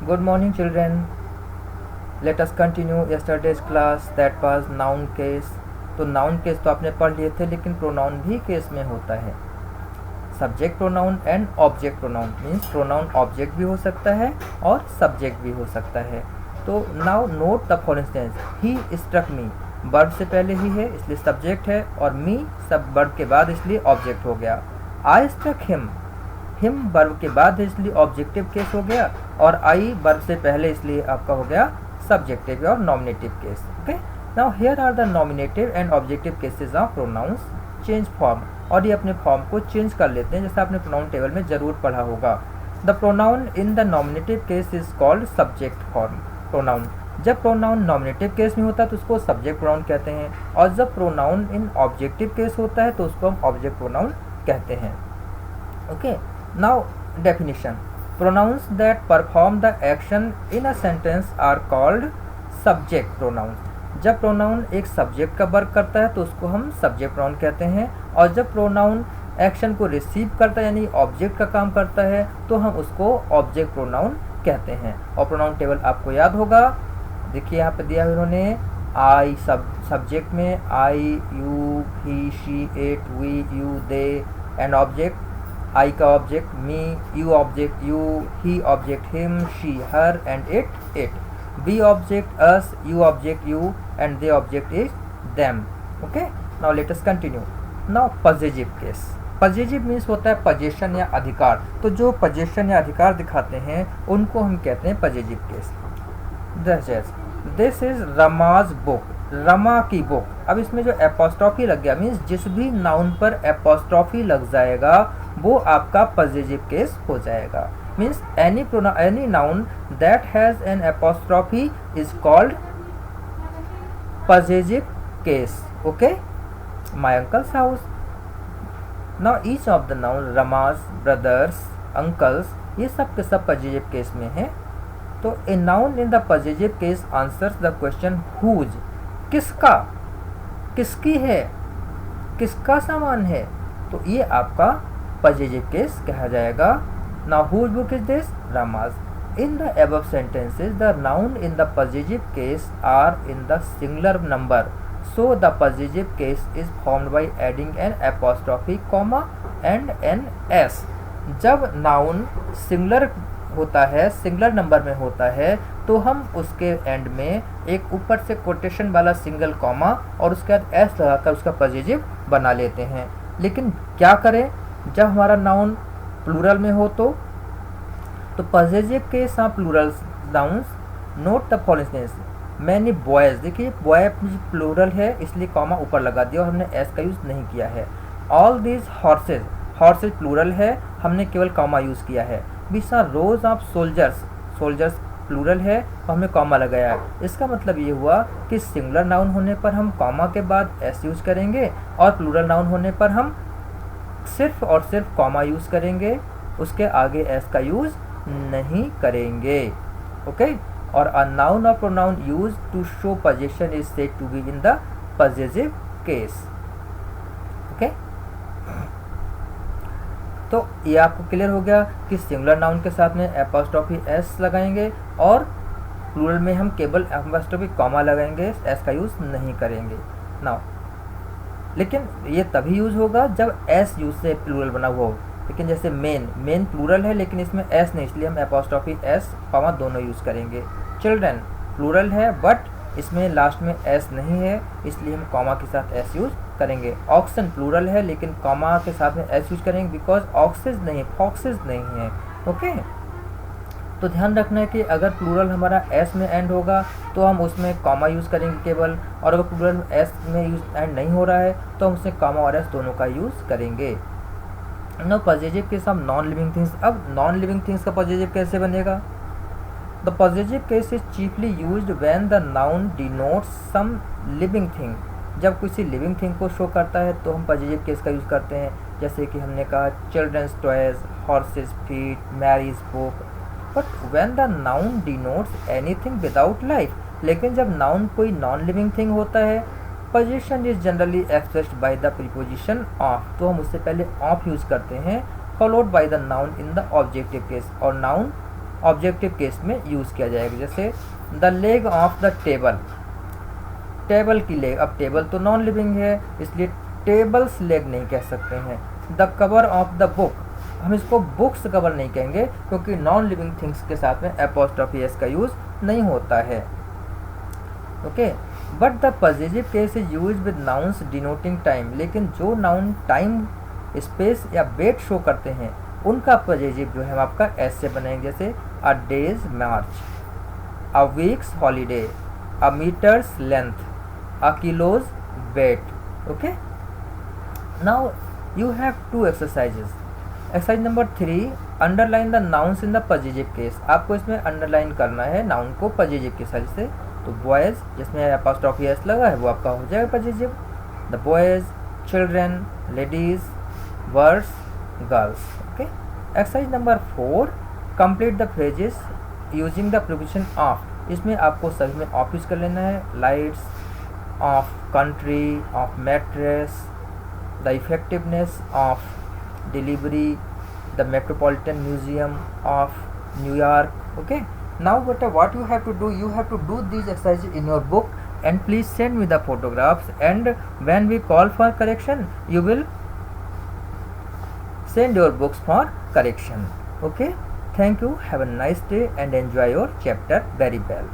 Good morning, children. Let us continue yesterday's class that was noun case. तो noun case तो आपने पढ़ लिए थे, लेकिन प्रोनाउन भी केस में होता है. Subject pronoun and object pronoun means pronoun object भी हो सकता है और सब्जेक्ट भी हो सकता है. तो now note the following sentence. He struck me, verb से पहले ही है इसलिए सब्जेक्ट है, और मी सब वर्ब के बाद इसलिए ऑब्जेक्ट हो गया. I struck him, him verb के बाद इसलिए ऑब्जेक्टिव केस हो गया, और आई वर्ब से पहले इसलिए आपका हो गया सब्जेक्टिव और nominative case. Okay, now here are the nominative and objective cases of pronouns. Change form, और ये अपने फॉर्म को चेंज कर लेते हैं, जैसा आपने प्रोनाउन टेबल में जरूर पढ़ा होगा. The pronoun in the nominative case is called subject form. Pronoun जब प्रोनाउन नॉमिनेटिव केस में होता है तो उसको सब्जेक्ट प्रोनाउन कहते हैं, और जब प्रोनाउन इन ऑब्जेक्टिव केस होता है तो उसको हम ऑब्जेक्ट प्रोनाउन कहते हैं. Okay, now definition. Pronouns that perform the action in a sentence are called subject pronouns. जब प्रोनाउन एक सब्जेक्ट का वर्क करता है तो उसको हम सब्जेक्ट प्रोनाउन कहते हैं, और जब प्रोनाउन एक्शन को रिसीव करता है यानी ऑब्जेक्ट का काम करता है तो हम उसको ऑब्जेक्ट प्रोनाउन कहते हैं. और प्रोनाउन टेबल आपको याद होगा, देखिए यहाँ पे दिया है उन्होंने. आई सब्जेक्ट में I, you, he, she, it, we, you, they, and object I का object me, you object you, he object him, she her, and it it. We object us, you object you, and they object is them. Okay, now let us continue. Now possessive case. Possessive means होता है position या अधिकार. तो जो position या अधिकार दिखाते हैं उनको हम कहते हैं possessive case. This is Rama's book, Rama की बुक. अब इसमें जो एपोस्ट्रॉफी लग गया मीन्स जिस भी नाउन पर एपोस्ट्रॉफी लग जाएगा वो आपका पजेसिव केस हो जाएगा. Means any noun that has an apostrophe is called possessive case. Okay, my uncle's house. Now each of the noun Rama's, brothers, uncle's, ये सब के सब पजेसिव केस में है. तो a noun in the possessive case answers the question whose, किसका, किसकी है, किसका सामान है, तो ये आपका पजेसिव केस कहा जाएगा. Now whose book is this, Rama's. In the above sentences the noun in the possessive case are in the singular number, so the possessive case is formed by adding an apostrophe, comma, and an s. जब noun singular होता है, singular number में होता है, तो हम उसके and में एक ऊपर से कोटेशन वाला सिंगल कॉमा और उसके बाद एस लगाकर उसका पजेसिव बना लेते हैं. लेकिन क्या करें जब हमारा नाउन प्लूरल में हो तो possessive case of plural nouns. Note the following sentence. Many boys, देखिए बॉय प्लूरल है इसलिए कॉमा ऊपर लगा दिया और हमने एस का यूज़ नहीं किया है. All these horses, horses plural है, हमने केवल कॉमा यूज़ किया है. Beach rows of soldiers, soldiers plural है और हमने कॉमा लगाया है. इसका मतलब ये हुआ कि सिंगुलर नाउन होने पर हम कॉमा के बाद एस यूज़ करेंगे, और प्लूरल नाउन होने पर हम सिर्फ और सिर्फ कॉमा यूज़ करेंगे, उसके आगे एस का यूज़ नहीं करेंगे. ओके, और अ नाउन और pronoun use to show possession is said to be in the possessive case. Okay, तो ये आपको क्लियर हो गया कि सिंगुलर नाउन के साथ में एपोस्ट्रॉफी एस लगाएंगे और प्लूरल में हम केवल एपोस्ट्रॉफी कॉमा लगाएंगे, एस का यूज़ नहीं करेंगे. नाउ लेकिन ये तभी यूज़ होगा जब एस यूज से प्लूरल बना हुआ हो. लेकिन जैसे मेन, मेन प्लूरल है लेकिन इसमें एस नहीं, इसलिए हम एपोस्ट्रॉफी एस कॉमा दोनों यूज़ करेंगे. चिल्ड्रन प्लूरल है बट इसमें लास्ट में एस नहीं है इसलिए हम कॉमा के साथ एस यूज़ करेंगे. ऑक्सन प्लूरल है लेकिन कॉमा के साथ में एस यूज करेंगे बिकॉज ऑक्सेज नहीं, फॉक्सेज नहीं है. ओके, तो ध्यान रखना है कि अगर प्लूरल हमारा एस में एंड होगा तो हम उसमें कॉमा यूज़ करेंगे केवल, और अगर प्लूरल एस में यूज एंड नहीं हो रहा है तो हम उसमें कॉमा और एस दोनों का यूज़ करेंगे. No possessive case of non living things. अब नॉन लिविंग थिंग्स का पजेसिव कैसे बनेगा? The possessive case is chiefly used when the noun denotes some living thing. जब किसी लिविंग थिंग को शो करता है तो हम पजेसिव केस का यूज़ करते हैं, जैसे कि हमने कहा children's toys, horse's feet, Mary's book. But when the noun denotes anything without life, लेकिन जब नाउन कोई नॉन लिविंग थिंग होता है, possession is generally expressed by the preposition of, तो हम उससे पहले ऑफ यूज़ करते हैं, followed by the noun in the objective case. और नाउन ऑब्जेक्टिव केस में यूज़ किया जाएगा। जैसे the leg of the table, table की लेग, अब टेबल तो नॉन लिविंग है इसलिए टेबल्स लेग नहीं कह सकते हैं। The cover of the book, हम इसको बुक्स कवर नहीं कहेंगे क्योंकि नॉन लिविंग थिंग्स के साथ में एपोस्ट्रोफी एस का यूज़ नहीं होता है। Okay, but the positive case is use with nouns denoting time, लेकिन जो नाउन टाइम, स्पेस या वेट शो करते हैं उनका पॉजिटिव जो है आपका ऐसे बनेंगे, जैसे a day's march, a week's holiday, a metre's length, a kilo's weight. Okay, now you have two exercises. Exercise number 3, underline the nouns in the positive case. आपको इसमें अंडरलाइन करना है नाउन को पॉजिटिव के साइड से। तो boys जिसमें apostrophe S लगा है वो आपका हो जाएगा positive. The boys, children, ladies, words, girls. Okay, exercise number 4, complete the phrases using the preposition of. इसमें आपको सभी में ऑफ यूज कर लेना है, lights, of country, of mattress, the effectiveness of delivery, the Metropolitan Museum of New York. Okay, now what you have to do, you have to do these exercises in your book and please send me the photographs, and when we call for correction you will send your books for correction. Okay, thank you, have a nice day and enjoy your chapter very well.